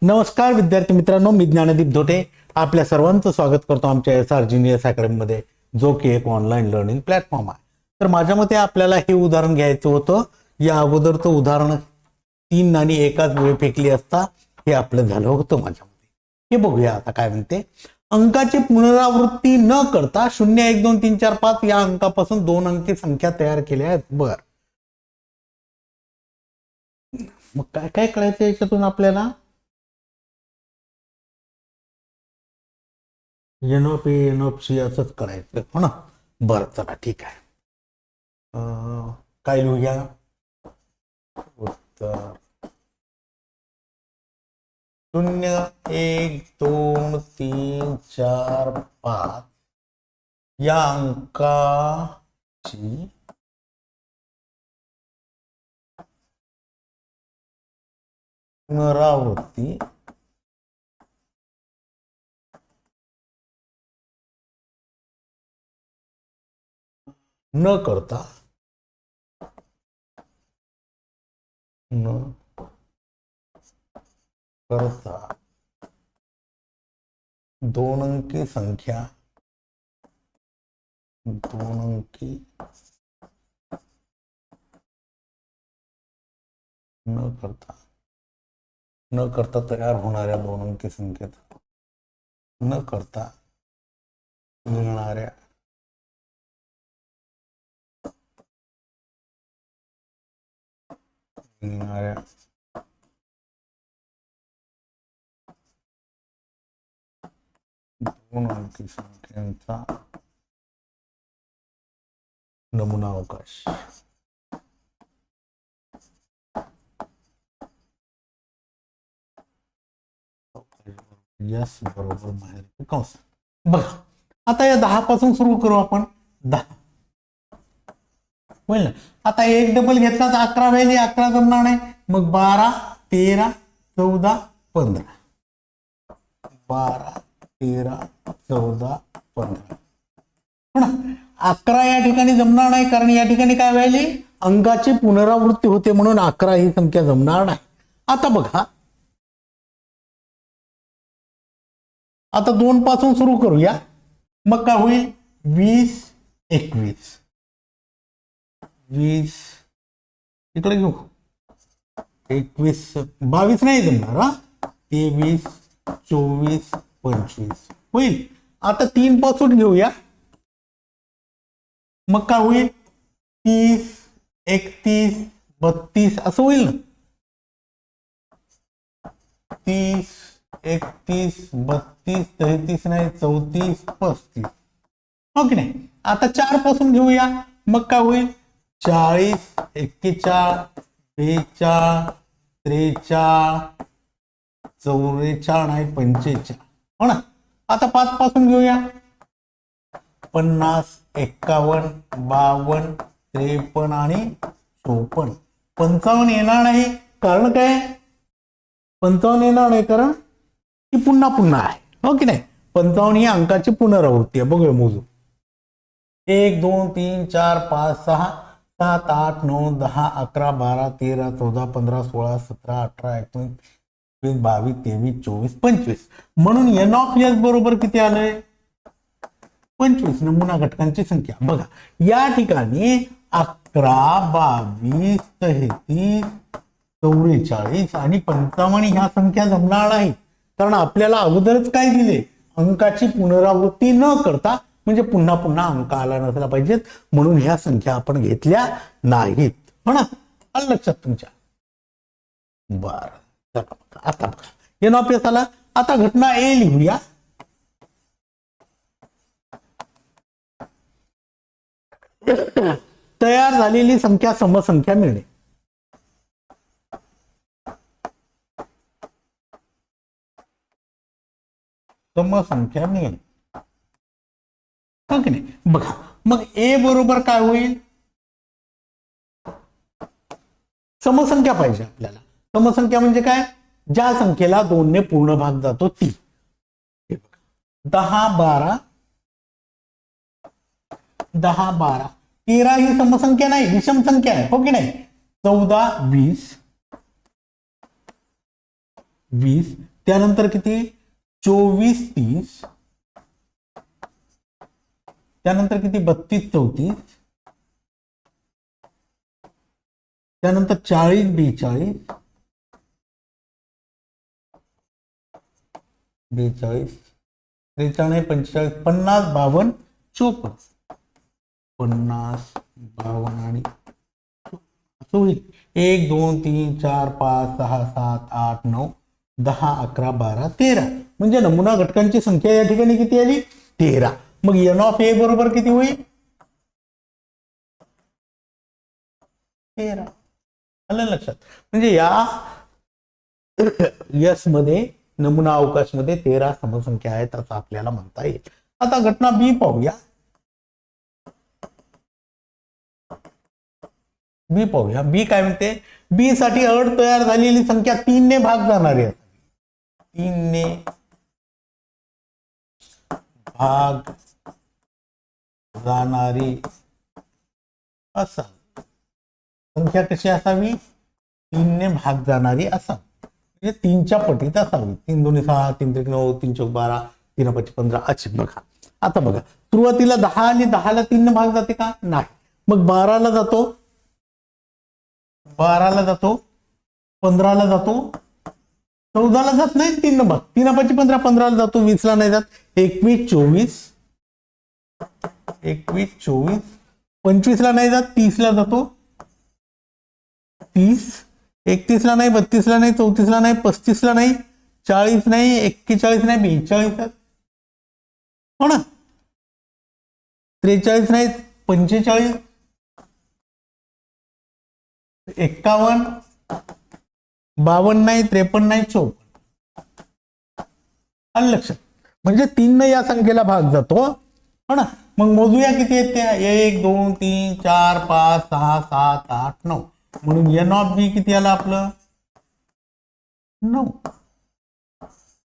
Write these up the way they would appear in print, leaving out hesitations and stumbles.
नमस्कार विद्यार्थी मित्रांनो, मी ज्ञानदीप धोटे आपल्या सर्वांचं स्वागत करतो आमच्या SR जीनियस अकॅडमीमध्ये, जो की एक ऑनलाईन लर्निंग प्लॅटफॉर्म आहे. तर माझ्या मते आपल्याला हे उदाहरण घ्यायचं होतं. या अगोदरचं उदाहरण 3 नाणी एकाच वेळी फेकली असता हे आपलं झालं होतं माझ्या मते. हे बघूया आता काय म्हणते. अंकाची पुनरावृत्ती न करता 0 1 2 3 4 5 या अंकापासून 2 अंकी संख्या तयार केल्या आहेत. बर, मग काय काय कळायचं याच्यातून आपल्याला? NOP असंच करायचं हो ना. बरं, चला ठीक आहे. काय लिहूया? उत्तर 0 1 2 3 4 5 या अंकाची पुनरावृत्ती न करता 2 अंकी संख्या न करता तयार होणाऱ्या 2 अंकी संख्येत न करता मिळणाऱ्या दोन अंकी संख्यांचा नमुना अवकाश. यस बरोबर बाहेर कंस. बघा आता या 10 पासून सुरू करू आपण. 10 होईल ना. आता एक डबल घेतला तर 11 व्हॅल्यू 11 जमणार नाही. मग 12 13 14 15 12 13 14 15 हो ना. 11 या ठिकाणी जमणार नाही, कारण या ठिकाणी काय व्हायली, अंकाची पुनरावृत्ती होते म्हणून 11 ही संख्या जमणार नाही. आता बघा, आता 2 पासून सुरू करूया. मग काय होईल? 20 21 20 इकडे घेऊ. 21 22 नाही जमणार हा. 23 24 25 होईल. आता 3 पासून घेऊया. मग काय होईल? 30 31 32 असं होईल ना. 30 31 32 33 नाही 34 35 हो की नाही. आता 4 पासून घेऊया. मग काय होईल? 40 41 42 43 44 नाही 45 हो ना. आता 5 पासून घेऊया. 50 51 52 53 आणि 54. 55 येणार नाही. कारण काय? 55 येणार नाही कारण ती पुन्हा पुन्हा आहे हो की नाही. 55 ही अंकाची पुनरावृत्ती आहे. बघूया मोजू. 1 2 3 4 5 6 7 8 9 10 11 12 13 14 15 16 17 18 19 20 22 23 24 25. म्हणून NOP बरोबर किती आलंय? 25 नमुना घटकांची संख्या. बघा या ठिकाणी 11 22 33 44 आणि 55 ह्या संख्या जमणार नाही, कारण आपल्याला अगोदरच काय दिले, अंकाची पुनरावृत्ती न करता, म्हणजे पुन्हा पुन्हा अंक आला नसला पाहिजेत, म्हणून ह्या संख्या आपण घेतल्या नाहीत हो ना. आलं लक्षात तुमच्या? बर, आता बघा NOP आला. आता घटना A लिहूया. तयार झालेली संख्या समसंख्या मिळणे. समसंख्या मिळणे हो की नाही. बघा मग A बरोबर काय होईल? समसंख्या पाहिजे आपल्याला. समसंख्या म्हणजे काय? ज्या संख्येला 2 ने पूर्ण भाग जातो ती. 10 12 10 12 13 ही समसंख्या नाही, विषम संख्या आहे हो की नाही. 14 20 20 त्यानंतर किती 24 30, त्यानंतर किती 32 34, त्यानंतर 40 42, 43 45 50 52 54, 50 52 आणि होईल 1 2 3 4 5 6 7 8 9 10 11 12 13. म्हणजे नमुना घटकांची संख्या या ठिकाणी किती आली 13. मग n ऑफ ए बरोबर किती होईल 13. आलं लक्षात. म्हणजे या यस मध्ये नमुना अवकाश मध्ये 13 समसंख्या आहेत असं आपल्याला म्हणता येईल. आता घटना बी पाहूया. बी पाहूया. बी काय म्हणते बी साठी अट तयार झालेली संख्या 3 ने भाग जाणारी आहे. 3 ने भाग जाणारी असा संख्या कशी असावी 3 ने भाग जाणारी असावी. म्हणजे 3च्या पटीत असावी. 3 2 6 3 3 9 3 4 12 3 5 15 अशी. बघा आता बघा सुरुवातीला 10 आणि 10 ला 3 ने भाग जाते का नाही. मग 12 ला जातो 12 ला जातो 15 ला जातो 14 ला जात नाही 3 भाग 3 5 15 15 ला जातो 20 ला नाही जात 21 24 25 ला नाही जात 30 ला जातो 30 31 ला नाही 32 ला नाही 34 ला नाही 35 ला नाही 40 नाही 41 नाही 42 हो ना 43 नाही 45 51 52 नाही 53 नाही 54. आलं लक्षात. म्हणजे 3 ने या संख्येला भाग जातो हो ना. मग मोजूया किती आहेत त्या 1 2 3 4 5 6 7 8 9. म्हणून n ऑफ बी किती आलं आपलं 9.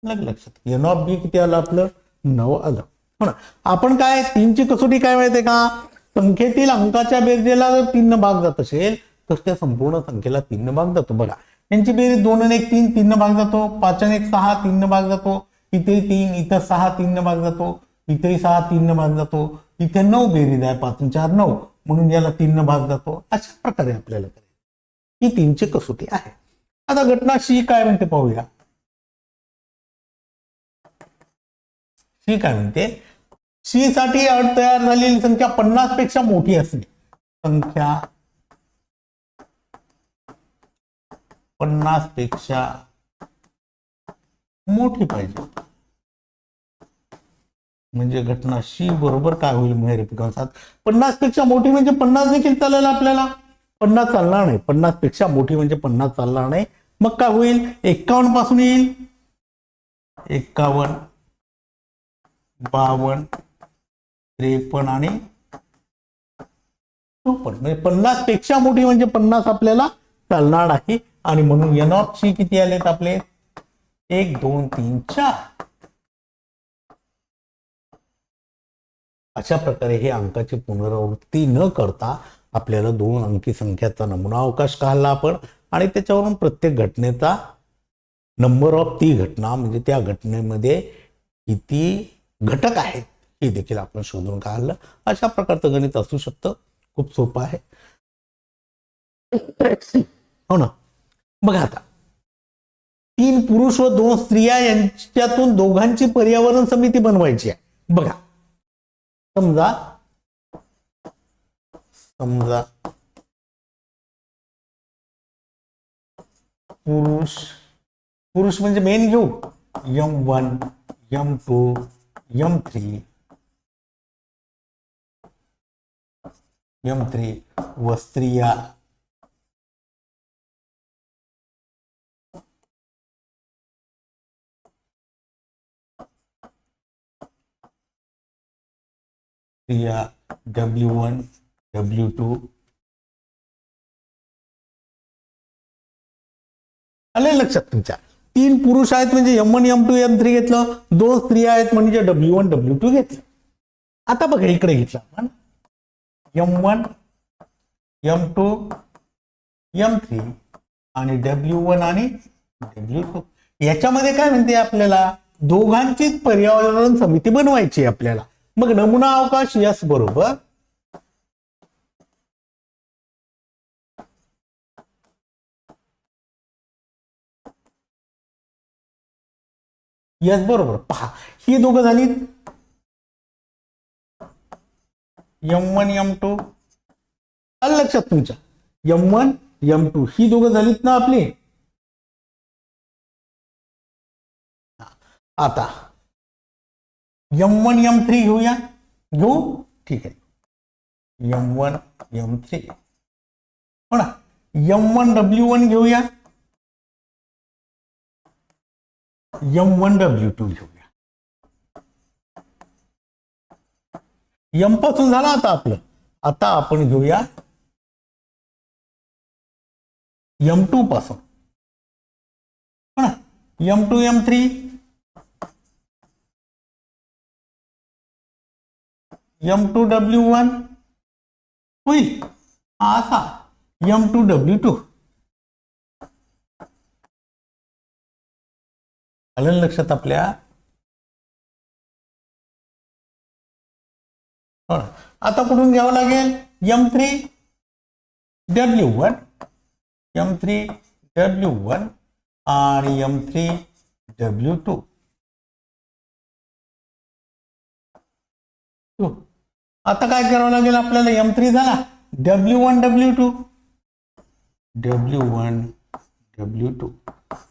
लक्षात n ऑफ बी किती आलं आपलं 9 आलं हो ना. आपण काय 3 ची कसोटी काय माहितीये का संख्येतील अंकाच्या बेरजेला जर 3 न भाग जात असेल तर त्या संपूर्ण संख्येला 3 न भाग जातो. बघा यांची बेरीज 2 आणि 1 3 3 न भाग जातो 5 आणि 1 6 3 न भाग जातो इथे 3 इथं 6 3 न भाग जातो इथे 6 3 न भाग जातो इथे 9 बेरीज आहे 5 आणि 4 9 म्हणून याला 3 न भाग जातो. अशा प्रकारे आपल्याला ही 3 ची कसोटी आहे. आता घटना सी काय म्हणते पाहूया. सी काय म्हणते सी साठी अट तयार झालेली संख्या 50 पेक्षा मोठी असली संख्या 50 पेक्षा मोठी पाहिजे. म्हणजे घटना सी बरोबर काय होईल मेरे कंसात 50 पेक्षा मोठी म्हणजे 50 देखील चालेल आपल्याला 50 चालणार नाही. 50 पेक्षा मोठी म्हणजे 50 चालणार नाही. मग काय होईल 51 पासून येईल 51 52 53 आणि 54. म्हणजे 50 पेक्षा मोठी म्हणजे 50 आपल्याला चालणार आहे. आणि म्हणून n ऑफ सी किती आलेत आपले 1 2 3 4. अशा प्रकारे हे अंकाची पुनरावृत्ती न करता आपल्याला 2 अंकी संख्याचा नमुना अवकाश काढला आपण आणि त्याच्यावरून प्रत्येक घटनेचा नंबर ऑफ ती घटना म्हणजे त्या घटनेमध्ये किती घटक आहेत हे देखील आपण शोधून काढलं. अशा प्रकारचं गणित असू शकतं. खूप सोपं आहे हो ना. बघा आता 3 पुरुष व 2 स्त्रिया यांच्यातून दोघांची पर्यावरण समिती बनवायची आहे. बघा समजा पुरुष म्हणजे मेन घेऊ M1 M2 M3 व स्त्रिया W1 W2 आले लक्षात तुमच्या. 3 पुरुष आहेत म्हणजे M1 M2 M3 घेतलं 2 स्त्रिया आहेत म्हणजे W1 W2 घेतलं. आता बघा इकडे घेतलं आपण M1 M2 M3 आणि W1 आणि W2 याच्यामध्ये काय म्हणते आपल्याला, दोघांचीच पर्यावरण समिती बनवायची आहे आपल्याला. मग नमुना अवकाश यस बरोबर यस बरोबर. पहा ही दोघं झाली M1 M2, आलं लक्षात तुमच्या, M1 M2 ही दोघं झालीत ना आपली. आता M1 M3 घेऊया, घेऊ, ठीक आहे. M1 M3 हो ना. M1 W1 घेऊया, M1 W2 घेऊया. M पासून झाला आता आपलं. आता आपण घेऊया M2 पासून हो ना. M2 M3, M2 W1 होईल असा, M2 W2 आलं लक्षात आपल्या. आता कुठून घ्यावं लागेल, M3 W1, M3 W1 आणि M3 W2. आता काय करावं लागेल आपल्याला, M3 झाला, W1 W2, W1 W2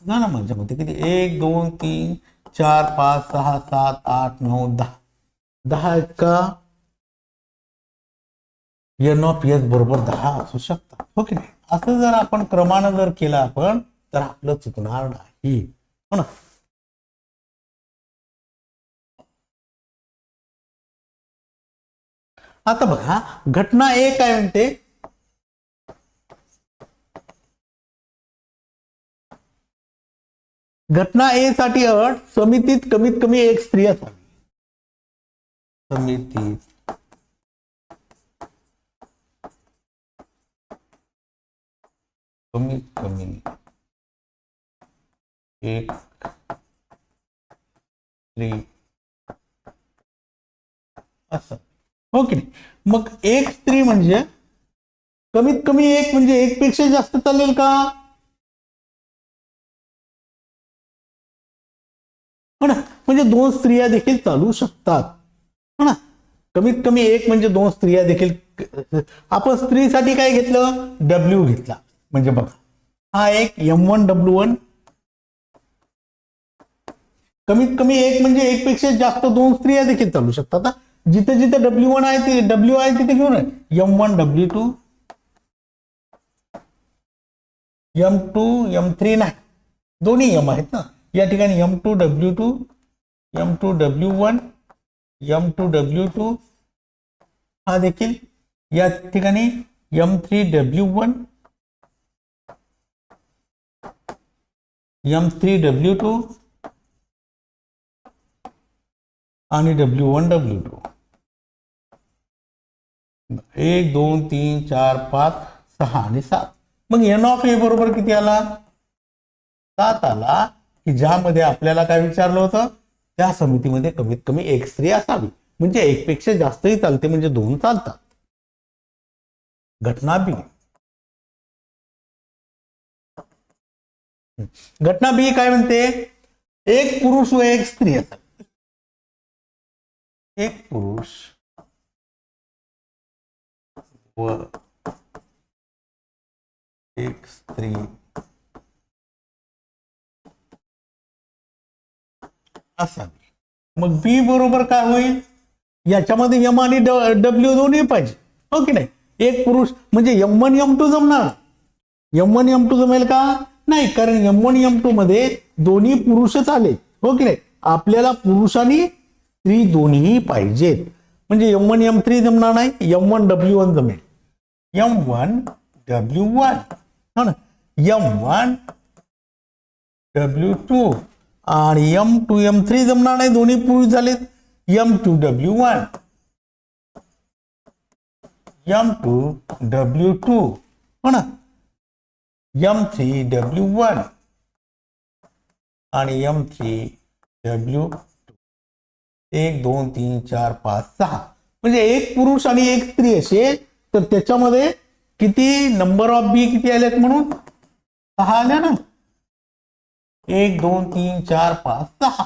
झाला. म्हणजे मध्ये किती, 1 2 3 4 5 6 7 8 9 10, 10 का N ऑफ S बरोबर 10 असू शकतात, हो की नाही. असं जर आपण क्रमानं जर केलं आपण तर आपलं चुकणार नाही, हो ना. आता बघा घटना ए काय म्हणते, घटना ए साठी अट, समितीत कमीत कमी एक स्त्री असावी. समितीत कमीत कमी एक स्त्री असं, हो की नाही. मग एक स्त्री म्हणजे कमीत कमी एक म्हणजे एक पेक्षा जास्त चालेल का, हो ना. म्हणजे दोन स्त्रिया देखील चालू शकतात, हो ना. कमीत कमी एक म्हणजे दोन स्त्रिया देखील. आपण स्त्रीसाठी काय घेतलं, W घेतला. म्हणजे बघा हा एक M1 W1, कमीत कमी एक म्हणजे एक पेक्षा जास्त दोन स्त्रिया देखील चालू शकतात. जिथे जिथे W1 आहे ते W आहे तिथे घेऊन M1 W2, M2 M3 नाही, दोन्ही M आहेत ना या ठिकाणी. M2 W2, M2 W1, M2 W2 हा देखील या ठिकाणी, M3 W1, M3 W2 आणि W1 W2. 1 2 3 4 5 6 आणि 7. मग N ऑफ ए बरोबर किती आला, 7 आला. की ज्यामध्ये आपल्याला काय विचारलं होतं, त्या समितीमध्ये कमीत कमी एक स्त्री असावी. म्हणजे एक पेक्षा जास्तही चालते, म्हणजे दोन चालतात. घटना बी, घटना बी काय म्हणते, एक पुरुष व एक स्त्री असावी. एक पुरुष व एक स्त्री असावी. मग बी बरोबर काय होईल, याच्यामध्ये M आणि W दोन्ही पाहिजे, हो की नाही. एक पुरुष म्हणजे M1 M2 जमणार, M1 M2 जमेल का नाही, कारण M1 M2 मध्ये दोन्ही पुरुषच आले, हो की नाही. आपल्याला पुरुष आणि स्त्री दोन्ही पाहिजेत. म्हणजे M1 M3 जमणार नाही, M1 W1 जमेल. M1 W1 हो ना, M1 W2 आणि M2 M3 जमणार नाही, दोन्ही पुरुष झालेत. M2 W1, M2 W2 हो ना, M3 W1 आणि M3 W 1 2 3 4 5 6 म्हणजे एक पुरुष आणि एक स्त्री असेल तर त्याच्यामध्ये किती नंबर ऑफ बी किती आलेत म्हणून 6 आल्या ना. 1 2 3 4 5 6.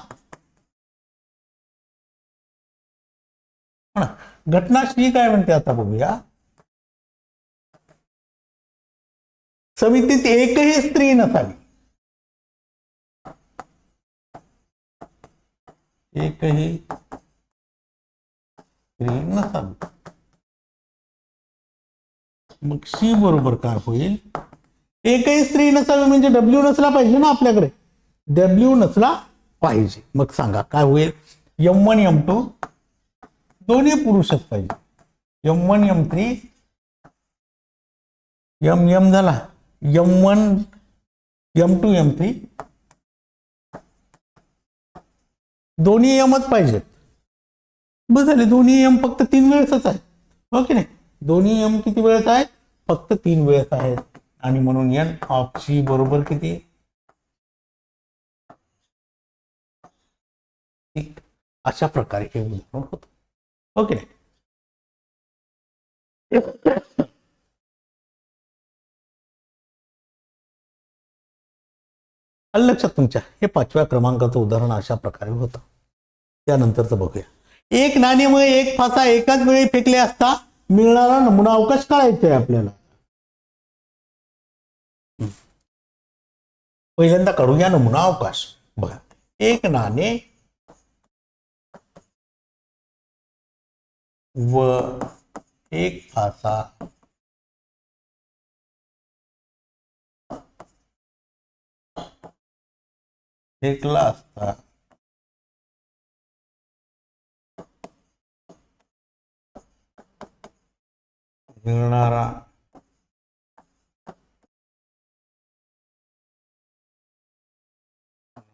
घटना शी काय म्हणते आता बघूया. समितीत एकही स्त्री नसावी. एकही स्त्री नसावी. मग शी बरोबर काय होईल. एकही स्त्री नसावी म्हणजे डब्ल्यू नसला पाहिजे ना आपल्याकडे. डब्ल्यू नसला पाहिजे. मग सांगा काय होईल. M1 M2 दोन्ही पुरुषच पाहिजे. M1 M3 M झाला. M1 M2 M3 दोन्ही यमच पाहिजेत. बस झाले. दोन्ही यम फक्त 3 वेळेसच आहे. हो की नाही. दोन्ही यम किती वेळेस आहेत. फक्त 3 वेळेस आहेत. आणि म्हणून N ऑफ सी बरोबर किती. अशा प्रकारे हे उदाहरण होतं. ओके. लक्षात तुमच्या हे 5व्या क्रमांकाचं उदाहरण अशा प्रकारे होतं. त्यानंतरच बघूया. एक नाणेमुळे एक फासा एकाच वेळी फेकले असता मिळणारा नमुना अवकाश काढायचा आहे आपल्याला. पहिल्यांदा काढूया नमुना अवकाश. बघा एक नाणे व एक फासा फेकला असता मिळणारा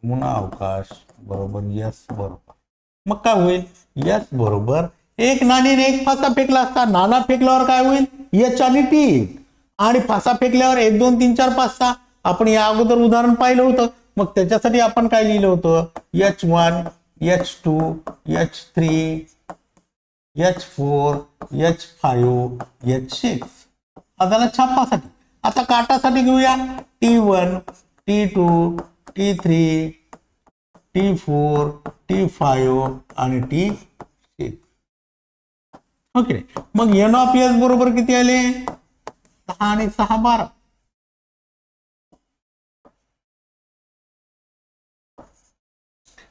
नमुना अवकाश बरोबर यस बरोबर. मग काय होईल. यस बरोबर एक नाणेने एक फासा फेकला असता. नाणा फेकल्यावर काय होईल. एच आणि टी. आणि फासा फेकल्यावर 1 2 3 4 5 6 आपण या अगोदर उदाहरण पाहिलं होतं. मग त्याच्यासाठी आपण काय लिहिलं होतं. H1 H2 H3 H4 H5 H6 हा झाला छापासाठी. आता काटासाठी घेऊया. T1 T2 T3 T4 T5 आणि T6. ओके. मग N ऑफ S बरोबर किती आले. 6 आणि 6 12.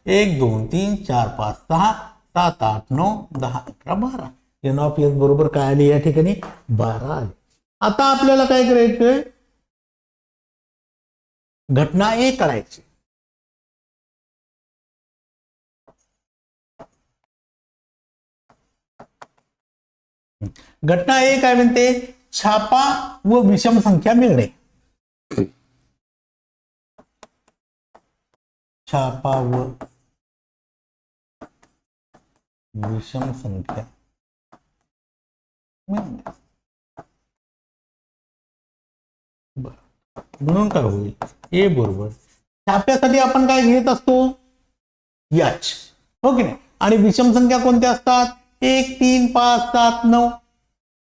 एक 2 3 4 5 6 7 8 9 10 11 12. N ऑफ S बरोबर काय आले या ठिकाणी 12 आले. आता आपल्याला काय करायचंय. घटना A काढायची. घटना A काय म्हणते. छापा व विषम संख्या मिळणे. छापा व विषम संख्या मिळणे. म्हणून काय होईल. ए बरोबर छाप्यासाठी आपण काय घेत असतो. H. हो की नाही. आणि विषम संख्या कोणत्या असतात. 1 3 5 7 9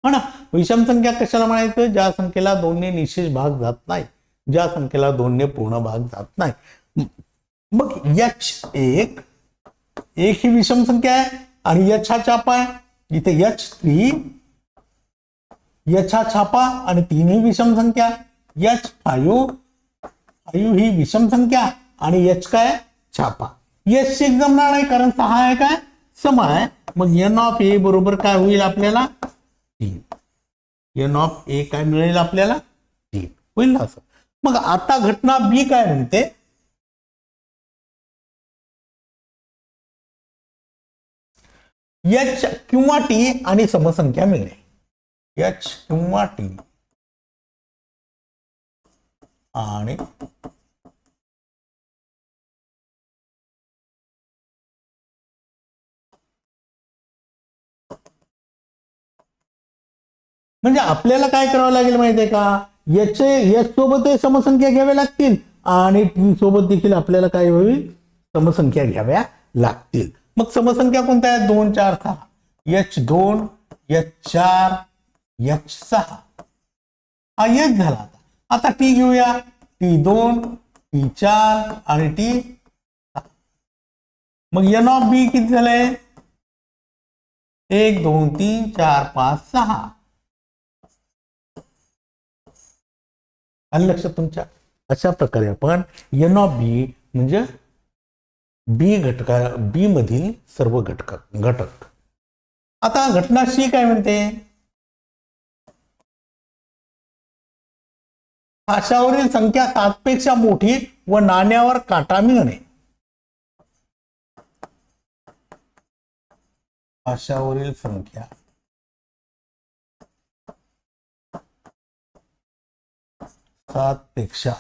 हो ना. विषम संख्या कशाला म्हणायचं. ज्या संख्येला 2 ने निशेष भाग जात नाही. ज्या संख्येला 2 ने पूर्ण भाग जात नाही. मग H1 ही विषम संख्या आहे आणि H हा छापा आहे. इथे H3 H हा छापा आणि 3 ही विषम संख्या. H5 ही विषम संख्या आणि H काय छापा. H ची जमणार नाही कारण 6 आहे काय सम आहे. मग N ऑफ A बरोबर काय होईल आपल्याला 3. N ऑफ A काय मिळेल आपल्याला 3 होईल ना असं. मग आता घटना B काय म्हणते. H किंवा T आणि समसंख्या मिळणे. H किंवा T आणि म्हणजे आपल्याला काय करावं लागेल माहितीये का. H सोबत समसंख्या घ्याव्या लागतील आणि टी सोबत देखील आपल्याला काय होईल, समसंख्या घ्याव्या लागतील. मग समसंख्या कोणत्या आहेत, 2 4 6, H2 H4 H6 हा H झाला. आता टी घेऊया, T2 T4 आणि T6. मग एन ऑफ बी किती झालंय, 1 2 3 4 5 6. आलं लक्षात तुमच्या. अशा प्रकारे आपण एन ऑफ बी म्हणजे बी मधील सर्व घटक. आता घटना सी काय म्हणते, फाशावरील संख्या 7 पेक्षा मोठी व नाण्यावर काटा मिळणे. फाशावरील संख्या 7 पेक्षा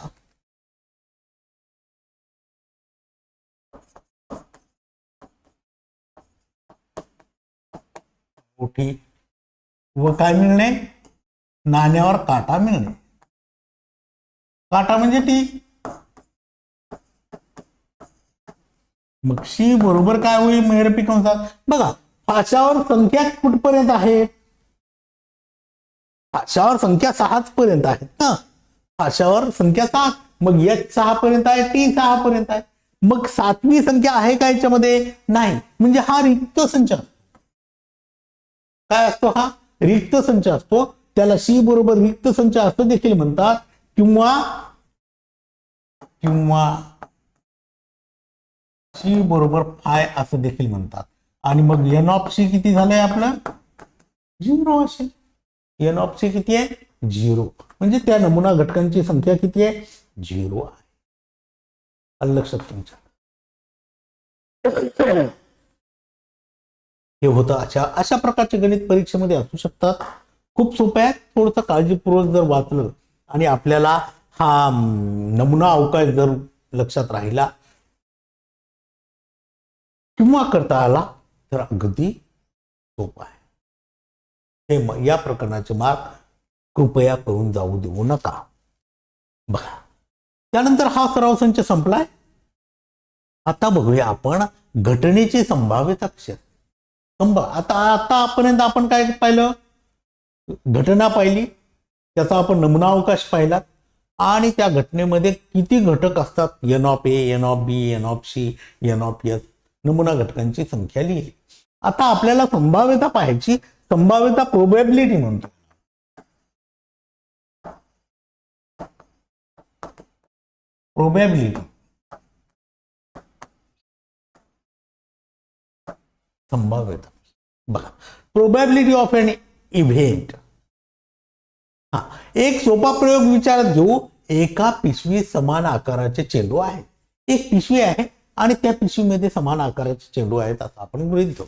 मोठी व काय मिळणे, नाण्यावर काटा मिळणे. काटा म्हणजे टी. मग सी बरोबर काय होईल, महिरपी कंसात बघा, फाशावर संख्या कुठपर्यंत आहे, फाशावर संख्या 6 पर्यंत आहेत ना, फाशावर संख्या 7, मग H6 पर्यंत आहे, T6 पर्यंत आहे. मग 7वी संख्या आहे का याच्यामध्ये, नाही, म्हणजे हा रिक्त संच. काय असतो, हा रिक्त संच असतो. त्याला सी बरोबर रिक्त संच असं देखील म्हणतात, किंवा सी बरोबर फाय असं देखील म्हणतात. आणि मग एन ऑफ सी किती झालंय आपलं, 0 असेल. एन ऑफ सी किती आहे, 0, म्हणजे त्या नमुना घटकांची संख्या किती आहे, 0 आहे. आलं लक्षात तुमच्या. हे होतं. अशा प्रकारचे गणित परीक्षेमध्ये असू शकतात. खूप सोपे आहेत. थोडंसं काळजीपूर्वक जर वाचलं आणि आपल्याला हा नमुना अवकाश जर लक्षात राहिला किंवा करता आला तर अगदी सोपं आहे. हे या प्रकरणाचे मार्क कृपया करून जाऊ देऊ नका. बघा, त्यानंतर हा सराव संच संपलाय. आता बघूया आपण घटनेची संभाव्यता कशी असते. आतापर्यंत आपण काय पाहिलं, घटना पाहिली, त्याचा आपण नमुना अवकाश पाहिला आणि त्या घटनेमध्ये किती घटक असतात, N of A, N of B, N of C, N of S, नमुना घटकांची संख्या लिहिली. आता आपल्याला संभाव्यता पाहायची. संभाव्यता प्रोबॅबिलिटी म्हणतो. प्रोबॅबिलिटी संभाव्यता. बघा, प्रोबॅबिलिटी ऑफ एन इव्हेंट. एक सोपा प्रयोग विचारात घेऊ. एका पिशवीत समान आकाराचे चेंडू आहेत. एक पिशवी आहे आणि त्या पिशवीमध्ये समान आकाराचे चेंडू आहेत असं आपण गृहीत धरू.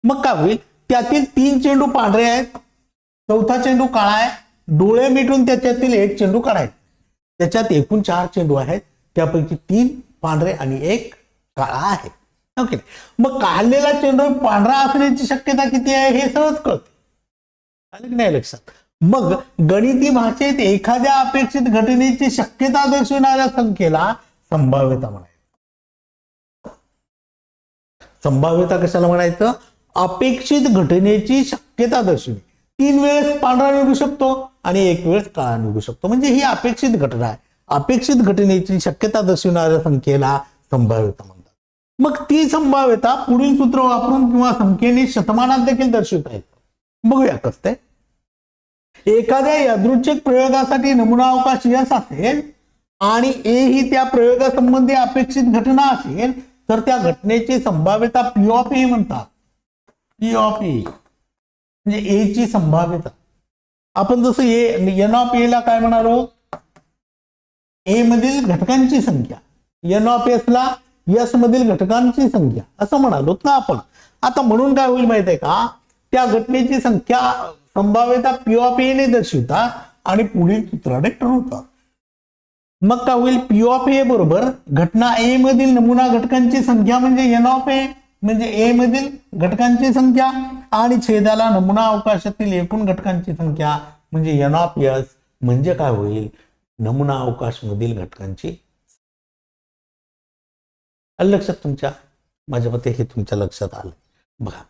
मग काय होईल, त्यातील 3 चेंडू पांढरे आहेत, 4था चेंडू काळा आहे. डोळे मिटून त्याच्यातील एक चेंडू काढायचा. त्याच्यात एकूण 4 चेंडू आहेत, त्यापैकी 3 पांढरे आणि 1 काळा आहे. ओके, मग काढलेला चेंडू पांढरा असण्याची शक्यता किती आहे हे सहज कळते. आलं की नाही लक्षात. मग गणिती भाषेत एखाद्या अपेक्षित घटनेची शक्यता दर्शवणाऱ्या संख्येला संभाव्यता म्हणायचं. संभाव्यता कशाला म्हणायचं, अपेक्षित घटनेची शक्यता दर्शवणे. 3 वेळेस पांढरा निघू शकतो आणि 1 वेळेस काळा निघू शकतो, म्हणजे ही अपेक्षित घटना आहे. अपेक्षित घटनेची शक्यता दर्शवणाऱ्या संख्येला संभाव्यता म्हणतात. मग ती संभाव्यता पुढील सूत्र वापरून किंवा संख्येने शतमानात देखील दर्शवता येतं. बघूया कसं आहे. एखाद्या यादृच्छिक प्रयोगासाठी नमुना अवकाश यस असेल आणि ए ही त्या प्रयोगासंबंधी अपेक्षित घटना असेल तर त्या घटनेची संभाव्यता पी ऑफ ए म्हणतात. पी ऑफ ए म्हणजे ए ची संभाव्यता. आपण जसं एन ऑफ ए ला काय म्हणालो, ए मधील घटकांची संख्या, एन ऑफ एस ला एस मधील घटकांची संख्या असं म्हणालो ना आपण. आता म्हणून काय होईल माहित आहे का, त्या घटनेची संख्या संभाव्यता पी ऑफ ए ने दर्शवतात आणि पुढील सूत्राने ठरवतात. मग काय होईल, पी ऑफ ए बरोबर घटना ए मधील नमुना घटकांची संख्या म्हणजे एन ऑफ ए म्हणजे ए मधील घटकांची संख्या आणि छेदाला नमुना अवकाशातील एकूण घटकांची संख्या म्हणजे एन ऑफ एस म्हणजे काय होईल, नमुना अवकाश मधील घटकांची आलं लक्षात तुमच्या? माझ्या मते हे तुमच्या लक्षात आलं. बघा,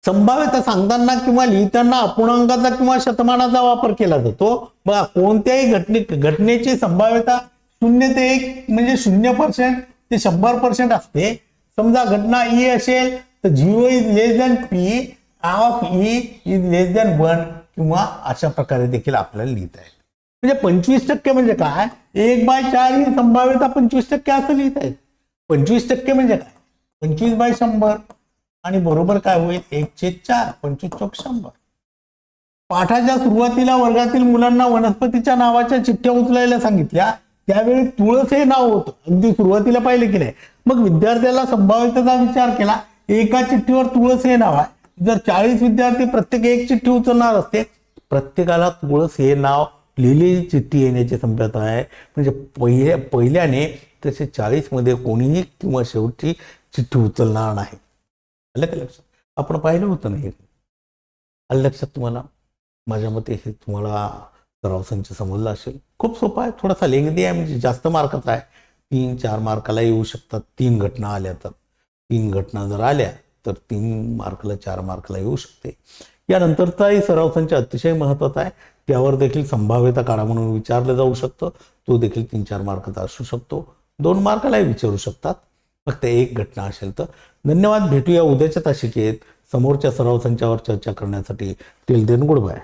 संभाव्यता सांगताना किंवा लिहिताना अपूर्णांकाचा किंवा शतमानाचा वापर केला जातो. बघा, कोणत्याही घटनेची संभाव्यता 0 ते 1 म्हणजे 0% ते 100% असते. समजा घटना ई असेल तर 0 is less than P of E is less than 1 किंवा अशा प्रकारे देखील आपल्याला लिहिता येईल. म्हणजे 25% म्हणजे काय? 1/4 ही संभाव्यता 25% असं लिहिता येईल. 25% म्हणजे काय? 25/100 आणि बरोबर काय होईल? 1/4. 25 चोक 100. पाठाच्या सुरुवातीला वर्गातील मुलांना वनस्पतीच्या नावाच्या चिठ्ठ्या उचलायला सांगितल्या, त्यावेळी तुळस हे नाव होतं. अगदी सुरुवातीला पाहिलं की नाही? मग विद्यार्थ्याला संभाव्यतेचा विचार केला. एका चिठ्ठीवर तुळस हे नाव आहे. जर 40 विद्यार्थी प्रत्येक एक चिठ्ठी उचलणार असते, प्रत्येकाला तुळस हे नाव लिहिलेली चिठ्ठी येण्याची संभाव्यता आहे. म्हणजे पहिल्याने तसे 40 मध्ये कोणीही किंवा शेवटची चिठ्ठी उचलणार नाही. आलं का लक्षात? आपण पाहिलं होतं नाही? आलं लक्षात तुम्हाला? माझ्या मते हे तुम्हाला सराव संच समजला असेल. खूप सोपा आहे, थोडासा लेंगदी आहे, म्हणजे जास्त मार्काचा आहे. 3-4 मार्काला येऊ शकतात. 3 घटना आल्या तर 3 घटना जर आल्या तर 3 मार्कला 4 मार्कला येऊ शकते. यानंतरचाही सराव संच अतिशय महत्वाचा आहे. त्यावर देखील संभाव्यता काढा म्हणून विचारलं जाऊ शकतं. तो देखील 3-4 मार्काचा असू शकतो. 2 मार्कालाही विचारू शकतात, फक्त एक घटना असेल तर. धन्यवाद. भेटूया उद्याच्या तासिकेत समोरच्या सराव संचावर चर्चा करण्यासाठी. Till then good bye.